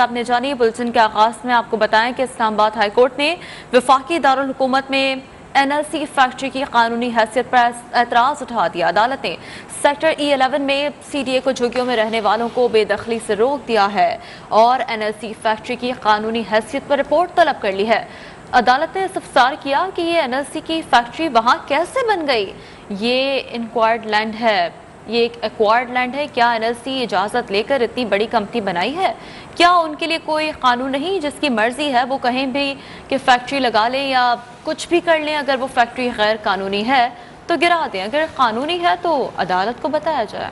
आपने जानी। बुलेटिन के आगाज में आपको बताएं कि इस्लामाबाद हाई कोर्ट ने वफाकी दारुल हुकूमत में NLC फैक्ट्री की कानूनी हैसियत पर एतराज उठा दिया। अदालत ने सेक्टर E11 में CDA को झुग्गियों में रहने वालों को बेदखली से रोक दिया है और NLC फैक्ट्री की कानूनी हैसियत पर रिपोर्ट तलब कर ली है। अदालत ने इस्तफसार किया कि ये NLC की फैक्ट्री वहां कैसे बन गई। ये इंक्वायर्ड लैंड है, ये एक एक्वायर्ड लैंड है। क्या NLC इजाज़त लेकर इतनी बड़ी कंपनी बनाई है? क्या उनके लिए कोई कानून नहीं, जिसकी मर्जी है वो कहीं भी कि फैक्ट्री लगा लें या कुछ भी कर लें? अगर वो फैक्ट्री गैर कानूनी है तो गिरा दें, अगर कानूनी है तो अदालत को बताया जाए।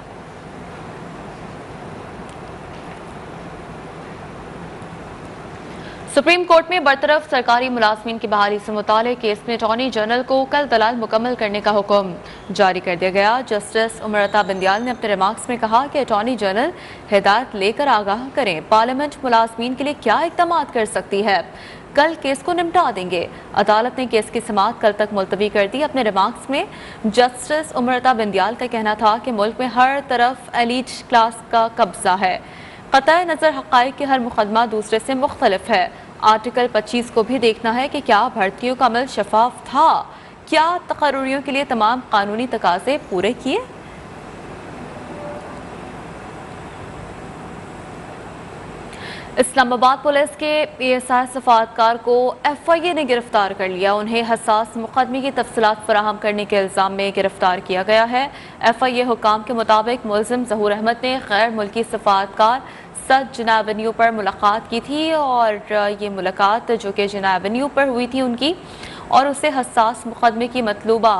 सुप्रीम कोर्ट में बरतरफ सरकारी मुलाजमीन की बहाली से मुतालिक केस में अटॉर्नी जनरल को कल दलाल मुकम्मल करने का हुक्म जारी कर दिया गया। जस्टिस उमरता बंदियाल ने अपने रिमार्क्स में कहा कि अटॉर्नी जनरल हिदायत लेकर आगाह करें पार्लियामेंट मुलाजमीन के लिए क्या इकदाम कर सकती है, कल केस को निपटा देंगे। अदालत ने केस की समाअत कल तक मुलतवी कर दी। अपने रिमार्क्स में जस्टिस उमरता बंदियाल का कहना था कि मुल्क में हर तरफ एलीट क्लास का कब्जा है, क़तई नज़र हक़ाइक़ के हर मुकदमा दूसरे से मुख्तलिफ है। आर्टिकल 25 को भी देखना है कि क्या भर्तियों का अमल शफाफ था, क्या तकर्रुरियों के लिए तमाम कानूनी तकाजे पूरे किए। इस्लामाबाद पुलिस के PSI सफारतकार को FIA ने गिरफ्तार कर लिया। उन्हें हसास मुकदमे की तफसीलात फराहम करने के इल्ज़ाम में गिरफ्तार किया गया है। FIA हुकाम के मुताबिक मुलजिम ज़हूर अहमद ने गैर मुल्की सफारतकार सद जिना एवेन्यू पर मुलाकात की थी और ये मुलाकात जो कि जिना एवेन्यू पर हुई थी उनकी, और उससे हसास मुकदमे की मतलूबा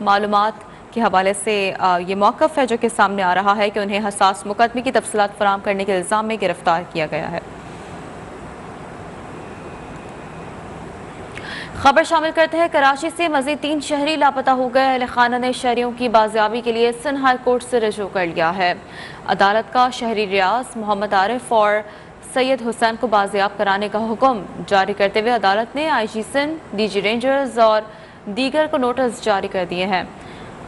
मालूमात के हवाले से ये मौक़िफ़ है जो कि सामने आ रहा है कि उन्हें हसास मुकदमे की तफसीलात फराहम करने के इल्ज़ाम में गिरफ्तार किया गया है। खबर शामिल करते हैं कराची से। मजीद 3 शहरी लापता हो गए। अहले खाना ने शहरियों की बाजियाबी के लिए सिंध हाई कोर्ट से रजू कर लिया है। अदालत का शहरी रियाज मोहम्मद आरिफ और सैयद हुसैन को बाजियाब कराने का हुक्म जारी करते हुए अदालत ने IG सिंध, DG रेंजर्स और दीगर को नोटिस जारी कर दिए हैं।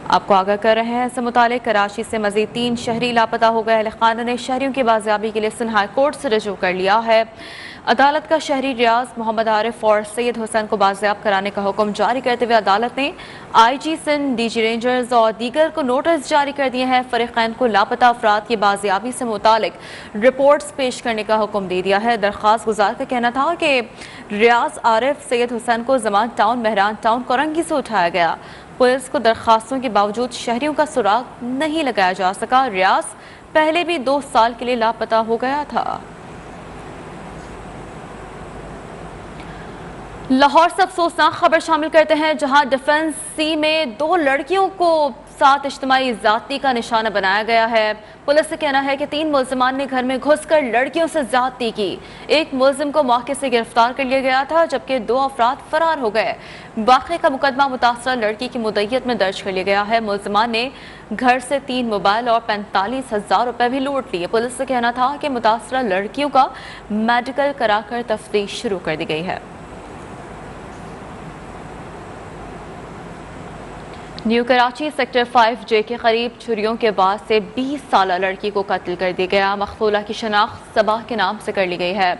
आपको आगाह कर रहे हैं इससे मुतालिक कराची से मजीद 3 शहरी लापता हो गए। अहले खाना ने शहरियों की बाजियाबी के लिए सिंध हाई कोर्ट से रजू कर लिया है। अदालत का शहरी रियाज मोहम्मद आरिफ और सैयद हुसैन को बाजियाब कराने का हुक्म जारी करते हुए अदालत ने IG सिंध, DG रेंजर्स और दीगर को नोटिस जारी कर दिए हैं। फरीकैन को लापता अफराद की बाजियाबी से मुतालिक रिपोर्ट्स पेश करने का हुक्म दे दिया है। दरख्वास्त गुजार का कहना था कि रियाज आरिफ, सैयद हुसैन को जमान टाउन, मेहरान टाउन, कोरंगी से उठाया गया। पुलिस को दरख्वास्तों के बावजूद शहरियों का सुराग नहीं लगाया जा सका। रियाज पहले भी 2 साल के लिए लापता हो गया था। लाहौर से अफसोसनाक खबर शामिल करते हैं, जहां डिफेंस C में 2 लड़कियों को साथ इज्तिमाई ज़्यादती का निशाना बनाया गया है। पुलिस का कहना है कि 3 मुल्जिमान ने घर में घुसकर लड़कियों से ज़्यादती की। एक मुल्जिम को मौके से गिरफ्तार कर लिया गया था, जबकि 2 अफराद फरार हो गए। वाक़े का मुकदमा मुतासरा लड़की की मुद्दइयत में दर्ज कर लिया गया है। मुल्जिमान ने घर से 3 मोबाइल और 45,000 रुपए भी लूट लिए। पुलिस का कहना था कि मुतासरा लड़कियों का मेडिकल कराकर तफ्तीश शुरू कर दी गई है। न्यू कराची सेक्टर 5J के करीब छुरियों के बाद से 20 साल लड़की को कत्ल कर दिया गया। मकतूला की शनाख्त सबा के नाम से कर ली गई है।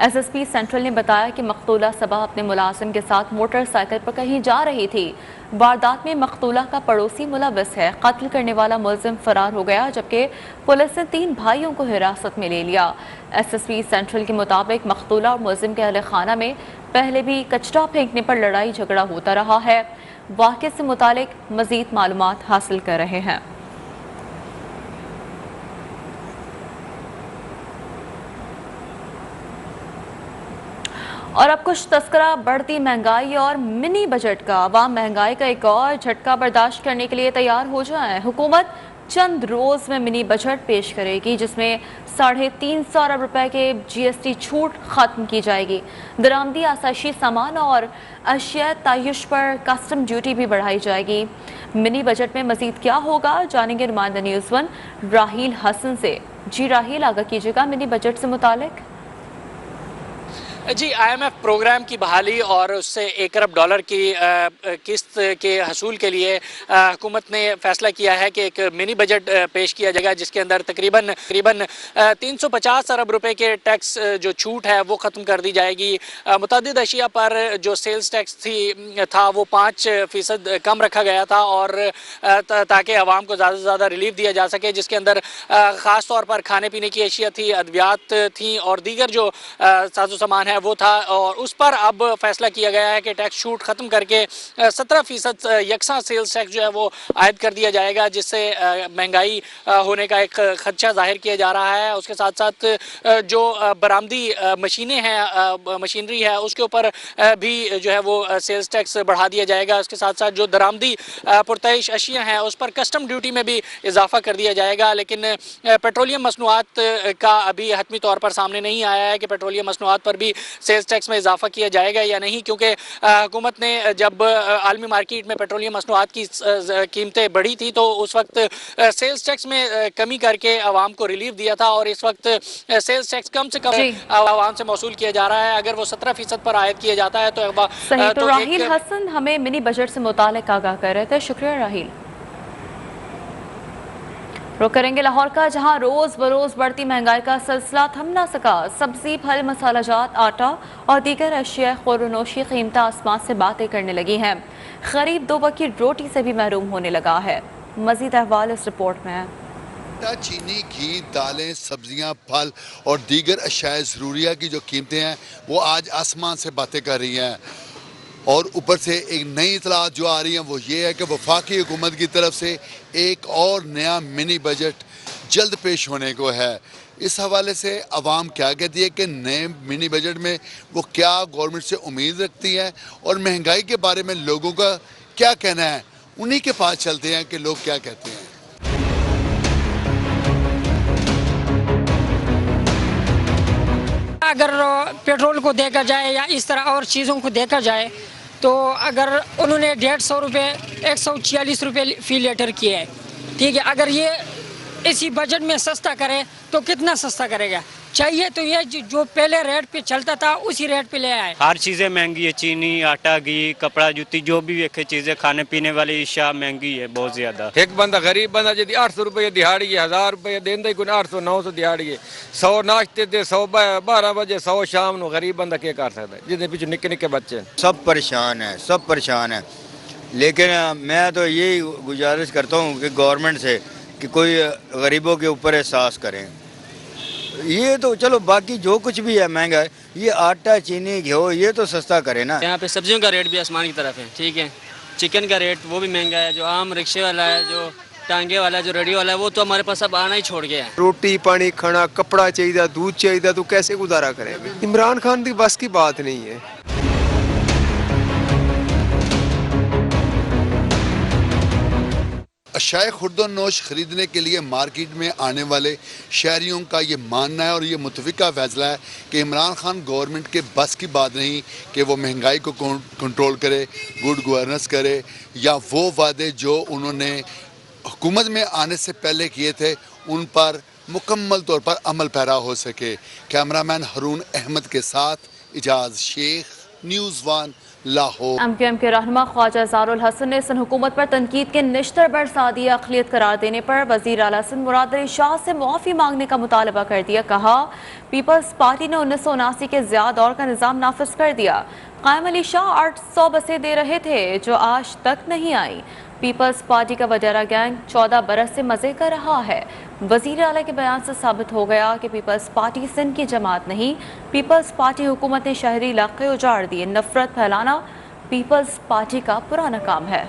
SSP सेंट्रल ने बताया कि मकतूला सबा अपने मुलाजिम के साथ मोटरसाइकिल पर कहीं जा रही थी। वारदात में मकतूला का पड़ोसी मुलव्वस है। कत्ल करने वाला मुलजिम फरार हो गया, जबकि पुलिस ने 3 भाइयों को हिरासत में ले लिया। SSP सेंट्रल के मुताबिक मकतूला और मुलजिम के अहले खाना में पहले भी कचरा फेंकने पर लड़ाई झगड़ा होता रहा है। वाक़े से मुतालिक मज़ीद मालूमात हासिल कर रहे हैं। और अब कुछ तस्करा बढ़ती महंगाई और मिनी बजट का। आवाम महंगाई का एक और झटका बर्दाश्त करने के लिए तैयार हो जाए। हुकूमत चंद रोज में मिनी बजट पेश करेगी, जिसमें 350 अरब रुपए के GST छूट खत्म की जाएगी। दरामदी आसाइशी सामान और अशिया तायुश पर कस्टम ड्यूटी भी बढ़ाई जाएगी। मिनी बजट में मजीद क्या होगा, जानेंगे नुमाइंदा न्यूज़ 1 राहील हसन से। जी राहील, आगाह कीजिएगा मिनी बजट से मुतालिक। जी, IMF प्रोग्राम की बहाली और उससे $1 अरब की किस्त के हसूल के लिए हुकूमत ने फैसला किया है कि एक मिनी बजट पेश किया जाएगा, जिसके अंदर तकरीबन 350 अरब रुपए के टैक्स जो छूट है वो ख़त्म कर दी जाएगी। मुतअद्दिद अशिया पर जो सेल्स टैक्स था वो 5% कम रखा गया था, और ताकि आवाम को ज़्यादा से ज़्यादा रिलीफ दिया जा सके, जिसके अंदर ख़ास तौर पर खाने पीने की अशिया थी, अद्वियात थी और दीगर जो साजो सामान है वो था। और उस पर अब फैसला किया गया है कि टैक्स छूट ख़त्म करके 17% यकसा सेल्स टैक्स जो है वो आयद कर दिया जाएगा, जिससे महंगाई होने का एक खदशा जाहिर किया जा रहा है। उसके साथ साथ जो बरामदी मशीनें हैं, मशीनरी है, उसके ऊपर भी जो है वो सेल्स टैक्स बढ़ा दिया जाएगा। उसके साथ साथ जो दरामदी पुरतइश अशिया हैं उस पर कस्टम ड्यूटी में भी इजाफा कर दिया जाएगा। लेकिन पेट्रोलियम मसनूआत का अभी हतमी तौर पर सामने नहीं आया है कि पेट्रोलियम मसनूआत पर भी सेल्स टैक्स में इजाफा किया जाएगा या नहीं, क्योंकि हुकूमत ने जब आलमी मार्केट में पेट्रोलियम मसनूआत की कीमतें बढ़ी थी तो उस वक्त सेल्स टैक्स में कमी करके आवाम को रिलीफ दिया था, और इस वक्त सेल्स टैक्स कम से कम आवाम से मौसूल किया जा रहा है। अगर वो 17% पर आयद किया जाता है तो सही। तो राहील हसन हमें मिनी बजट से मुतालिक आगाह कर रहे थे, शुक्रिया राहील। रुख करेंगे लाहौर का, जहां रोज बरोज बढ़ती महंगाई का सिलसिला थम ना सका। सब्जी, फल, मसालाजात, आटा और दीगर अशिया खुरनोशी कीमतें आसमान से बातें करने लगी हैं। गरीब दो वक्त की रोटी से भी महरूम होने लगा है। मजीद अहवाल इस रिपोर्ट में है। चीनी, घी, दालें, सब्जियां, फल और दीगर अशिया ज़रूरिया की जो कीमतें हैं वो आज आसमान से बातें कर रही हैं। और ऊपर से एक नई इतलात जो आ रही हैं वो ये है कि वफाकी हुकूमत की तरफ से एक और नया मिनी बजट जल्द पेश होने को है। इस हवाले से अवाम क्या कहती है कि नए मिनी बजट में वो क्या गवर्नमेंट से उम्मीद रखती है, और महंगाई के बारे में लोगों का क्या कहना है, उन्हीं के पास चलते हैं कि लोग क्या कहते हैं। अगर पेट्रोल को देखा जाए या इस तरह और चीज़ों को देखा जाए तो अगर उन्होंने 150 रुपये 146 रुपये फी लीटर किया है, ठीक है, अगर ये इसी बजट में सस्ता करे तो कितना सस्ता करेगा? चाहिए तो ये जो पहले रेट पे चलता था उसी रेट पे ले आए। हर चीज़ें महंगी है, चीनी, आटा, घी, कपड़ा, जूती, जो भी वेखे चीज़ें, खाने पीने वाली अशिया महंगी है बहुत ज़्यादा। एक बंदा गरीब बंदा जी 800 रुपये दिहाड़ी है, 1000 रुपये देंदा ही कोई 800 900 दिहाड़ी है। 100 नाश्ते दे 100 12 बजे 100 शाम को गरीब बंदा क्या कर सकता है, जिसके पीछे निक्के निक्के बच्चे। सब परेशान है, सब परेशान है। लेकिन मैं तो यही गुजारिश करता हूँ कि गवर्नमेंट से कि कोई गरीबों के ऊपर एहसास करें। ये तो चलो बाकी जो कुछ भी है महंगा है, ये आटा, चीनी, घी ये तो सस्ता करे ना। यहाँ पे सब्जियों का रेट भी आसमान की तरफ है, ठीक है। चिकन का रेट वो भी महंगा है। जो आम रिक्शे वाला है, जो टांगे वाला है, जो रेडी वाला है, वो तो हमारे पास अब आना ही छोड़ गया है। रोटी पानी खाना, कपड़ा चाहिए, दूध चाहिए, तो कैसे गुजारा करेंगे? इमरान खान की बस की बात नहीं है। अशिया खुर्दोनोश खरीदने के लिए मार्केट में आने वाले शहरियों का ये मानना है और ये मुतफ़िका फैसला है कि इमरान खान गवर्नमेंट के बस की बात नहीं कि वो महंगाई को कंट्रोल करे, गुड गवर्नेंस करे, या वो वादे जो उन्होंने हुकूमत में आने से पहले किए थे उन पर मुकम्मल तौर पर अमल पैरा हो सके। कैमरामैन हरून अहमद के साथ इजाज़ शेख, न्यूज़ 1 लाहौर। MQM के रहनुमा ख्वाजा ज़ारुल हसन ने सन हुकूमत पर तनकीद के निश्तर बरसा दिया। अक़लियत करार देने पर वज़ीर आला सिंध मुराद अली शाह से मुआफ़ी मांगने का मुतालबा कर दिया। कहा पीपल्स पार्टी ने 1979 के ज़िया दौर का निज़ाम नाफिज कर दिया। क़ायम अली शाह 800 बसें दे रहे थे जो आज तक नहीं आई। पीपल्स पार्टी का वडेरा गैंग 14 बरस से मज़े कर रहा है। वज़ीर आला के बयान से साबित हो गया कि पीपल्स पार्टी सिंध की जमात नहीं, पीपल्स पार्टी हुकूमत ने शहरी इलाके उजाड़ दिए। नफरत फैलाना पीपल्स पार्टी का पुराना काम है।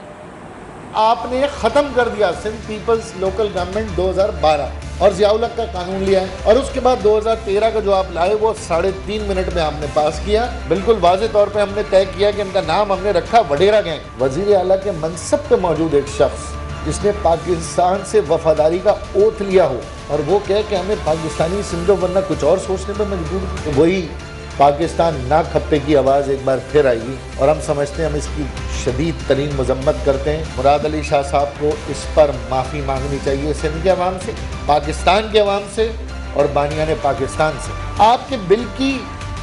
आपने ख़त्म कर दिया सिंध पीपल्स लोकल गवर्नमेंट 2012 और ज़ियाउल हक का कानून लिया है, और उसके बाद 2013 का जो आप लाए वो 3.5 मिनट में हमने पास किया। बिल्कुल वाज़े तौर पे हमने तय किया कि इनका नाम हमने रखा वडेरा गैंग। वज़ीर आला के मनसब पे मौजूद एक शख्स जिसने पाकिस्तान से वफादारी का ओथ लिया हो और वो कहे कि हमें पाकिस्तानी समझो वरना कुछ और सोचने पर मजबूर, तो वही पाकिस्तान ना खप्पे की आवाज़ एक बार फिर आएगी। और हम समझते हैं, हम इसकी शदीद तरीन मजम्मत करते हैं। मुराद अली शाह साहब को इस पर माफ़ी मांगनी चाहिए सिंध के अवाम से, पाकिस्तान के अवाम से और बानियाने पाकिस्तान से। आपके बिल की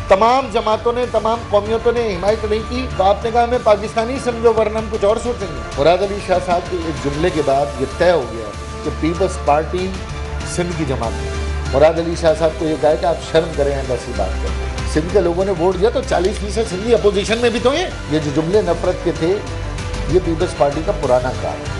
तमाम जमातों ने, तमाम कौमियतों ने हिमायत नहीं की, तो आपने कहा हमें पाकिस्तानी समझो वरना हम कुछ और सोचेंगे। मुराद अली शाह साहब के इस जुमले के बाद ये तय हो गया कि पीपल्स पार्टी सिंध की जमात है। मुराद अली शाह साहब को ये कहा कि आप शर्म करें, ऐसी बात करें। सिंध के लोगों ने वोट दिया तो 40% सिंधी अपोजिशन में भी तो हैं। ये जो जुमले नफरत के थे, ये पीपल्स पार्टी का पुराना काम है।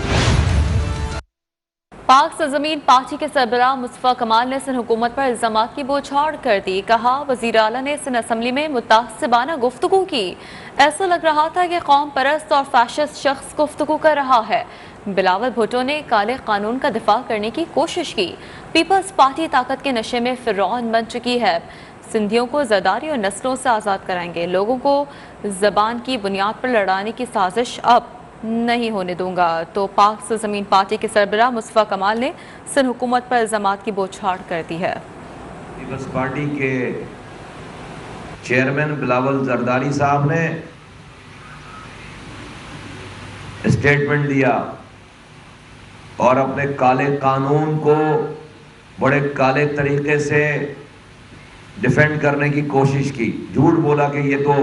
पाक सरजमीन पार्टी के सरबराह मुस्तफा कमाल ने सिंध हुकूमत पर इल्जामात की बौछार कर दी। कहा, वज़ीर आला ने सिंध असम्बली में मुतासिबाना गुफ्तगू की। ऐसा लग रहा था कि कौम परस्त और फैशिस्ट शख्स गुफ्तगू कर रहा है। बिलावल भुट्टो ने काले कानून का दिफा करने की कोशिश की। पीपल्स पार्टी ताकत के नशे में फिरौन बन चुकी है। सिंधियों को ज़रदारी और नस्लों से आज़ाद कराएंगे। लोगों को ज़बान की बुनियाद पर लड़ाने की साजिश अब नहीं होने दूंगा। तो पाक सरजमीन पार्टी के सरबराह मुस्तफा कमाल ने सिंध हुकूमत पर इल्जामात की बौछार कर दी है। पीपल्स पार्टी के चेयरमैन बिलावल जरदारी साहब ने स्टेटमेंट दिया और अपने काले कानून को बड़े काले तरीके से डिफेंड करने की कोशिश की। झूठ बोला कि ये तो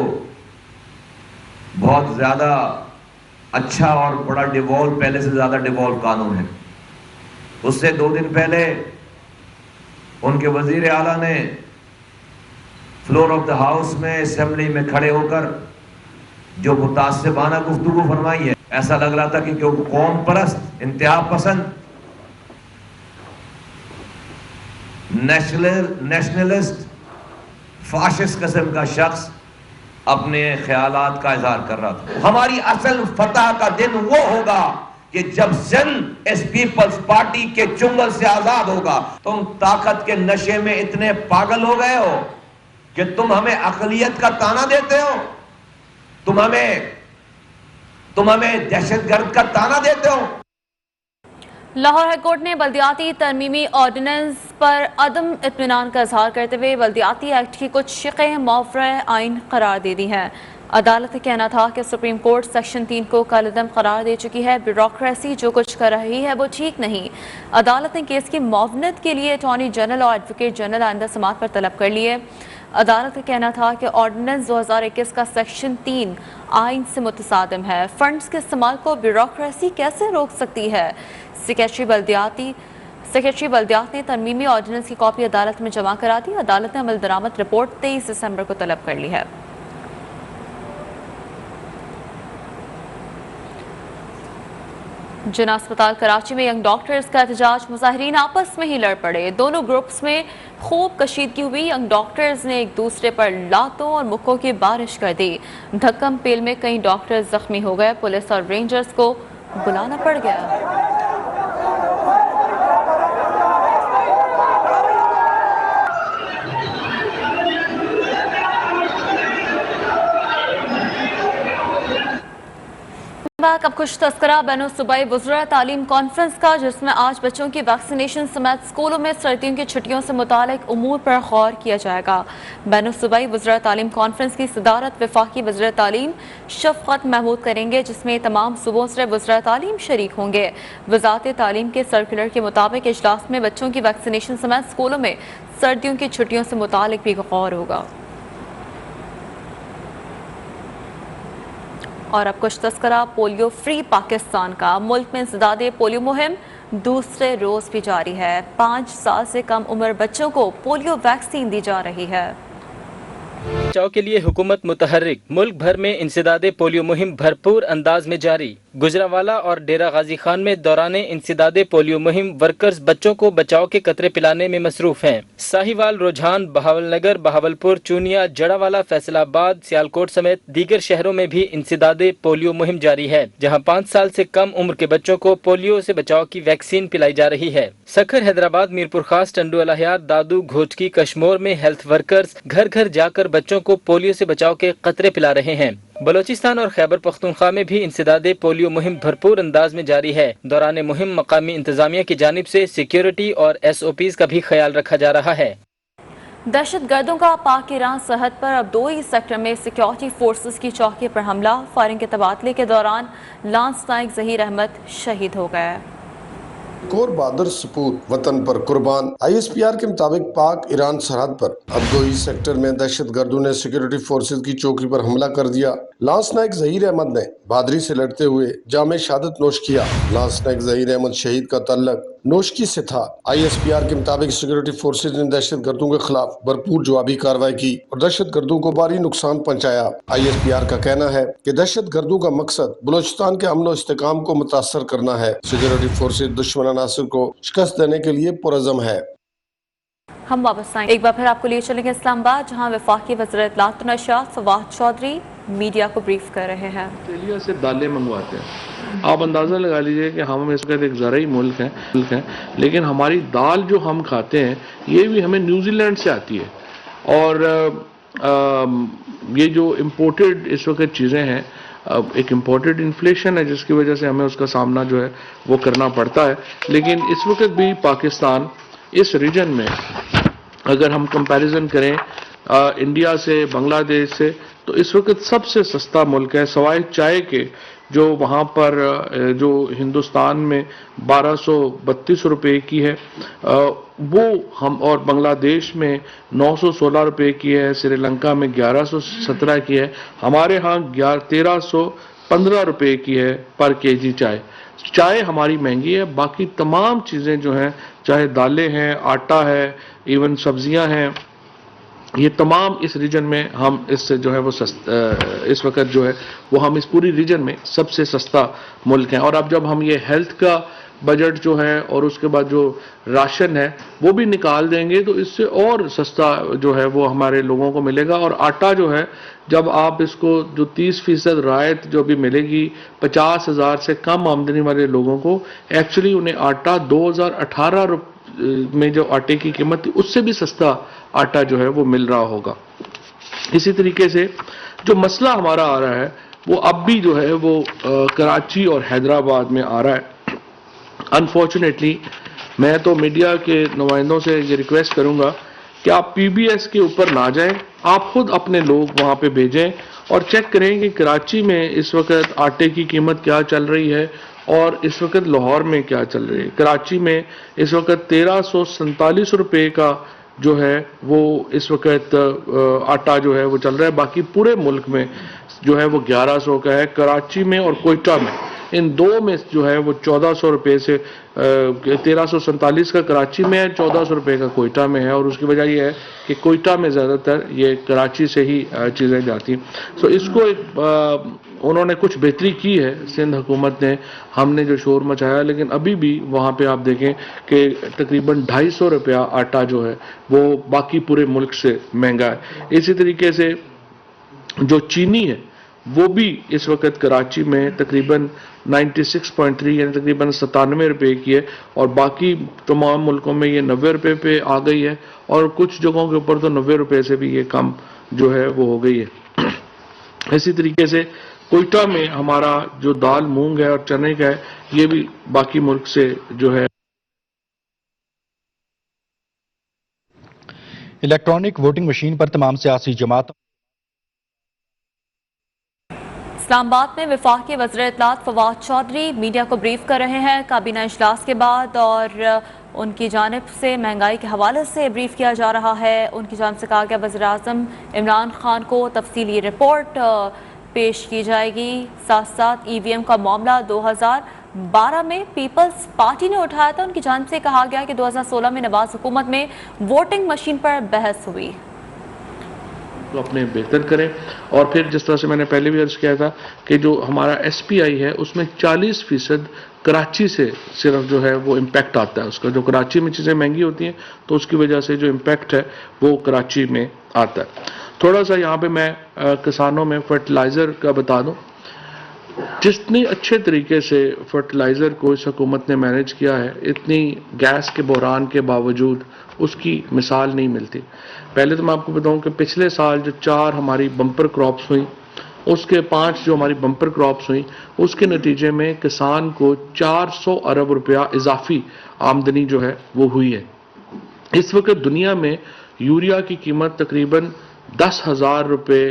बहुत ज़्यादा अच्छा और बड़ा डिवॉल्व, पहले से ज़्यादा डिवॉल्व कानून है। उससे 2 दिन पहले उनके वज़ीर आला ने फ्लोर ऑफ द हाउस में, असेंबली में खड़े होकर जो मुतासिबाना गुफ्तगू फरमाई है, ऐसा लग रहा था कि क्योंकि कौम परस्त, इंतहा पसंद, नेशनलिस्ट, फाशिस्ट किस्म का शख्स अपने ख्यालात का इजहार कर रहा था। हमारी असल फतह का दिन वो होगा कि जब सिंध इस पीपल्स पार्टी के चुंगल से आजाद होगा। तुम ताकत के नशे में इतने पागल हो गए हो कि तुम हमें अक़लियत का ताना देते हो, तुम हमें दहशतगर्द का ताना देते हो। लाहौर हाईकोर्ट ने बल्दियाती तरमीमी ऑर्डिनेंस पर अदम इत्मीनान का इजहार करते हुए बल्दियाती एक्ट की कुछ शिक़ें मौफ़रे आइन करार दे दी हैं। अदालत का कहना था कि सुप्रीम कोर्ट सेक्शन 3 को कलअदम करार दे चुकी है। ब्यूरोक्रेसी जो कुछ कर रही है वो ठीक नहीं। अदालत ने केस की मुआवनत के लिए अटॉर्नी जनरल और एडवोकेट जनरल आइंदा समाअत पर तलब कर लिए। अदालत का कहना था कि ऑर्डिनेंस 2021 का सेक्शन 3 आइन से मुतसादिम है। फंड्स के इस्तेमाल को ब्यूरोक्रेसी कैसे रोक सकती है? सेक्रेटरी बल्दियात ने तरमीमी ऑर्डिनेंस की कॉपी अदालत में जमा करा दी। अदालत ने अमल दरामद रिपोर्ट 23 दिसंबर को तलब कर ली है। जिना अस्पताल कराची में यंग डॉक्टर्स का एहतजाज, मुजाहिरीन आपस में ही लड़ पड़े। दोनों ग्रुप्स में खूब कशीदगी हुई। यंग डॉक्टर्स ने एक दूसरे पर लातों और मुक्कों की बारिश कर दी। धक्कम पेल में कई डॉक्टर्स जख्मी हो गए। पुलिस और रेंजर्स को बुलाना पड़ गया। अब कुछ तस्करा बैनुल सूबाई वज़रा तालीम कॉन्फ्रेंस का, जिसमें आज बच्चों की वैक्सीनेशन समेत स्कूलों में सर्दियों की छुट्टियों से मुतालिक उमूर पर गौर किया जाएगा। बैनुल सूबाई वज़रा तालीम कॉन्फ्रेंस की सदारत वफाकी वज़रा तालीम शफ़क़त महमूद करेंगे, जिसमें तमाम सूबों से वज़रा तालीम शरीक होंगे। वज़ारत तालीम के सर्कुलर के मुताबिक इजलास में बच्चों की वैक्सीनेशन समेत स्कूलों में सर्दियों की छुट्टियों से मुतालिक भी गौर होगा। और अब कुछ तस्करा पोलियो फ्री पाकिस्तान का। मुल्क में इंसदादे पोलियो मुहिम दूसरे रोज भी जारी है। 5 साल से कम उम्र बच्चों को पोलियो वैक्सीन दी जा रही है। बचाव के लिए हुकूमत मुतहर्रिक। मुल्क भर में इंसदादे पोलियो मुहिम भरपूर अंदाज में जारी। गुजरावाला और डेरा गाजी खान में दौरान इंसदादे पोलियो मुहिम वर्कर्स बच्चों को बचाव के कतरे पिलाने में मसरूफ हैं। साहिवाल, रुझान, बहावलनगर, बहावलपुर, चूनिया, जड़ावाला, फैसलाबाद, सियालकोट समेत दीगर शहरों में भी इंसदादे पोलियो मुहिम जारी है, जहां 5 साल से कम उम्र के बच्चों को पोलियो से बचाव की वैक्सीन पिलाई जा रही है। सखर, हैदराबाद, मीरपुर खास, टंडू अलहयार, दादू, घोटकी, कश्मोर में हेल्थ वर्कर्स घर घर जाकर बच्चों को पोलियो से बचाव के कतरे पिला रहे हैं। बलोचिस्तान और खैबर पख्तूनख्वा में भी इंसदादे पोलियो मुहिम भरपूर अंदाज में जारी है। दौरान मुहिम मकामी इंतजामिया की जानिब से सिक्योरिटी और SOPs का भी ख्याल रखा जा रहा है। दहशतगर्दों का पाक ईरान सरहद पर अब 2 ही सेक्टर में सिक्योरिटी फोर्सेस की चौकी पर हमला। फायरिंग के तबादले के दौरान लांस नाइक जहीर अहमद शहीद हो गए। कोर बहादुर सपूत वतन पर कुर्बान। ISPR के मुताबिक पाक ईरान सरहद पर अब्दोई सेक्टर में दहशत गर्दों ने सिक्योरिटी फोर्सेज की चौकी पर हमला कर दिया। लांस नायक जहीर अहमद ने बहादुरी से लड़ते हुए जामे शहादत नोश किया। लांस नायक जहीर अहमद शहीद का तल्लक नोशकी से था। ISPR के मुताबिक सिक्योरिटी फोर्सेज ने दहशत गर्दों के खिलाफ भरपूर जवाबी कार्रवाई की और दहशत गर्दों को भारी नुकसान पहुँचाया। ISPR का कहना है कि दहशत गर्दों का मकसद बलोचिस्तान के अमन और इस्तेकाम को मुतासर करना है। सिक्योरिटी फोर्सेज दुश्मन अनासर को शिकस्त देने के लिए पुरअज़म है। हम वापस आएंगे। एक बार फिर आपको लिए चलेंगे इस्लामाबाद, जहां वफाकी वज़ीर इत्तलात और नशरियात फवाद चौधरी मीडिया को ब्रीफ कर रहे हैं। ऑस्ट्रेलिया से दालें मंगवाते हैं। आप अंदाज़ा लगा लीजिए कि हम इस वक्त एक ज़राई मुल्क है, लेकिन हमारी दाल जो हम खाते हैं ये भी हमें न्यूजीलैंड से आती है। और ये जो इम्पोर्टेड इस वक्त चीज़ें हैं, एक इम्पोर्टेड इन्फ्लेशन है जिसकी वजह से हमें उसका सामना जो है वो करना पड़ता है। लेकिन इस वक्त भी पाकिस्तान इस रीजन में अगर हम कंपैरिजन करें इंडिया से, बांग्लादेश से, तो इस वक्त सबसे सस्ता मुल्क है सवाए चाय के। जो वहाँ पर जो हिंदुस्तान में 1232 रुपये की है वो हम, और बांग्लादेश में 916 रुपये की है, श्रीलंका में 1117 की है, हमारे यहाँ 1315 रुपये की है पर केजी चाय। चाय हमारी महंगी है, बाकी तमाम चीज़ें जो हैं, चाहे दालें हैं, आटा है, इवन सब्जियां हैं, ये तमाम इस रीजन में हम इससे जो है वो इस वक्त जो है वो हम इस पूरी रीजन में सबसे सस्ता मुल्क हैं। और अब जब हम ये हेल्थ का बजट जो है और उसके बाद जो राशन है वो भी निकाल देंगे तो इससे और सस्ता जो है वो हमारे लोगों को मिलेगा। और आटा जो है, जब आप इसको जो 30% रायत जो भी मिलेगी 50,000 से कम आमदनी वाले लोगों को, एक्चुअली उन्हें आटा 2018 में जो आटे की कीमत थी उससे भी सस्ता आटा जो है वो मिल रहा होगा। इसी तरीके से जो मसला हमारा आ रहा है वो अब भी जो है वो कराची और हैदराबाद में आ रहा है। अनफॉर्चुनेटली मैं तो मीडिया के नुमाइंदों से ये रिक्वेस्ट करूंगा कि आप PBS के ऊपर ना जाएं, आप खुद अपने लोग वहां पे भेजें और चेक करें कि कराची में इस वक्त आटे की कीमत क्या चल रही है और इस वक्त लाहौर में क्या चल रही है। कराची में इस वक्त 1347 रुपये का जो है वो इस वक्त आटा जो है वो चल रहा है, बाकी पूरे मुल्क में जो है वो 1100 का है। कराची में और कोयटा में, इन दो में जो है वो 1400 रुपये से 1347 का कराची में है, 1400 रुपये का कोयटा में है। और उसकी वजह यह है कि कोयटा में ज़्यादातर ये कराची से ही चीज़ें जाती हैं। सो इसको एक उन्होंने कुछ बेहतरी की है सिंध हुकूमत ने, हमने जो शोर मचाया, लेकिन अभी भी वहाँ पे आप देखें कि तकरीबन 250 रुपया आटा जो है वो बाकी पूरे मुल्क से महंगा है। इसी तरीके से जो चीनी है वो भी इस वक्त कराची में तकरीबन 96.3 यानी तकरीबन 97 रुपये की है और बाकी तमाम मुल्कों में ये 90 रुपये पे आ गई है और कुछ जगहों के ऊपर तो 90 रुपये से भी ये कम जो है वो हो गई है। इसी तरीके से कोयटा में हमारा जो दाल, मूंग है और चने का है ये भी बाकी मुल्क से जो है। इलेक्ट्रॉनिक वोटिंग मशीन पर तमाम सियासी जमात। इस्लामाबाद में वफाकी वज़ीर इत्तलात फवाद चौधरी मीडिया को ब्रीफ कर रहे हैं काबीना इजलास के बाद, और उनकी जानिब से महंगाई के हवाले से ब्रीफ किया जा रहा है। उनकी जानिब से कहा गया वज़ीर आज़म इमरान खान को तफसीली रिपोर्ट पेश की जाएगी। साथ साथ EVM का मामला 2012 में पीपल्स पार्टी ने उठाया था। उनकी जानिब से कहा गया कि 2016 में नवाज हुकूमत में वोटिंग मशीन पर बहस हुई। तो अपने बेहतर करें। और फिर जिस तरह से मैंने पहले भी अर्ज किया था कि जो हमारा SPI है उसमें 40% कराची से सिर्फ जो है वो इम्पैक्ट आता है उसका। जो कराची में चीज़ें महंगी होती हैं तो उसकी वजह से जो इम्पैक्ट है वो कराची में आता है। थोड़ा सा यहाँ पे मैं किसानों में फर्टिलाइज़र का बता दूँ। जितनी अच्छे तरीके से फर्टिलाइज़र को इस हुकूमत ने मैनेज किया है, इतनी गैस के बहरान के बावजूद उसकी मिसाल नहीं मिलती। पहले तो मैं आपको बताऊं कि पिछले साल जो 4 हमारी बम्पर क्रॉप्स हुई, उसके 5 जो हमारी बम्पर क्रॉप्स हुई, उसके नतीजे में किसान को 400 अरब रुपया इजाफी आमदनी जो है वो हुई है। इस वक्त दुनिया में यूरिया की कीमत तकरीबन 10,000 रुपये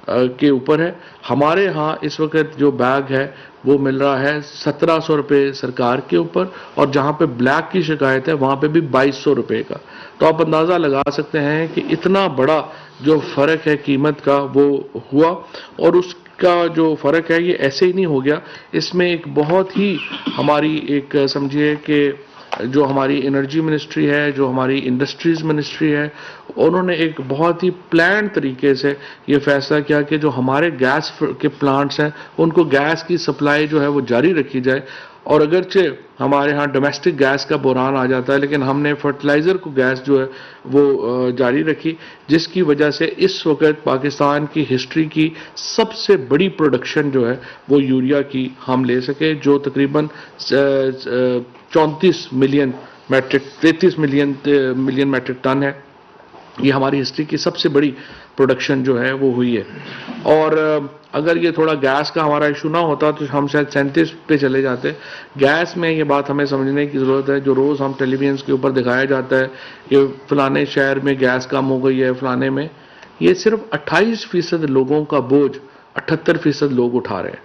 के ऊपर है। हमारे यहाँ इस वक्त जो बैग है वो मिल रहा है 1700 रुपये सरकार के ऊपर, और जहाँ पे ब्लैक की शिकायत है वहाँ पे भी 2200 रुपये का। तो आप अंदाज़ा लगा सकते हैं कि इतना बड़ा जो फ़र्क है कीमत का वो हुआ, और उसका जो फ़र्क है ये ऐसे ही नहीं हो गया। इसमें एक बहुत ही हमारी एक समझिए कि जो हमारी एनर्जी मिनिस्ट्री है, जो हमारी इंडस्ट्रीज मिनिस्ट्री है, उन्होंने एक बहुत ही प्लान तरीके से ये फैसला किया कि जो हमारे गैस के प्लांट्स हैं उनको गैस की सप्लाई जो है वो जारी रखी जाए। और अगरचे हमारे यहाँ डोमेस्टिक गैस का बहरान आ जाता है, लेकिन हमने फर्टिलाइज़र को गैस जो है वो जारी रखी, जिसकी वजह से इस वक्त पाकिस्तान की हिस्ट्री की सबसे बड़ी प्रोडक्शन जो है वो यूरिया की हम ले सके, जो तकरीबन 34 million metric 33 million metric tonne है। ये हमारी हिस्ट्री की सबसे बड़ी प्रोडक्शन जो है वो हुई है। और अगर ये थोड़ा गैस का हमारा इशू ना होता तो हम शायद 37 पे चले जाते। गैस में ये बात हमें समझने की ज़रूरत है। जो रोज़ हम टेलीविजन के ऊपर दिखाया जाता है कि फ़लाने शहर में गैस कम हो गई है, फ़लाने में, ये सिर्फ 28% लोगों का बोझ 78% लोग उठा रहे हैं।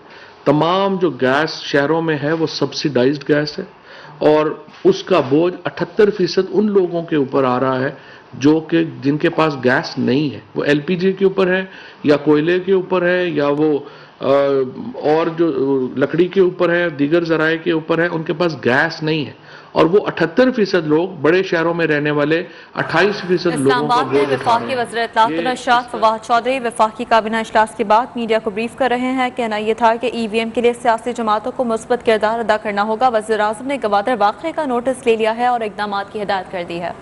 तमाम जो गैस शहरों में है वो सब्सिडाइज्ड गैस है, और उसका बोझ 78% उन लोगों के ऊपर आ रहा है जो कि जिनके पास गैस नहीं है। वो एलपीजी के ऊपर है, या कोयले के ऊपर है, या वो और जो लकड़ी के ऊपर है, दीगर ज़राए के ऊपर है, उनके पास गैस नहीं है। और वो 78% लोग बड़े शहरों में रहने वाले 28% लोगों का बोझ उठा रहे हैं। वज़ीर इत्तलात इरशाद फवाद चौधरी वफाकी काबीना इजलास के बाद मीडिया को ब्रीफ कर रहे हैं। कहना यह था कि ईवीएम के लिए सियासी जमातों को मुस्बत किरदार अदा करना होगा। वज़ीर आज़म ने गवादर वाक़े का नोटिस ले लिया है और इक़दामात की हिदायत कर दी है।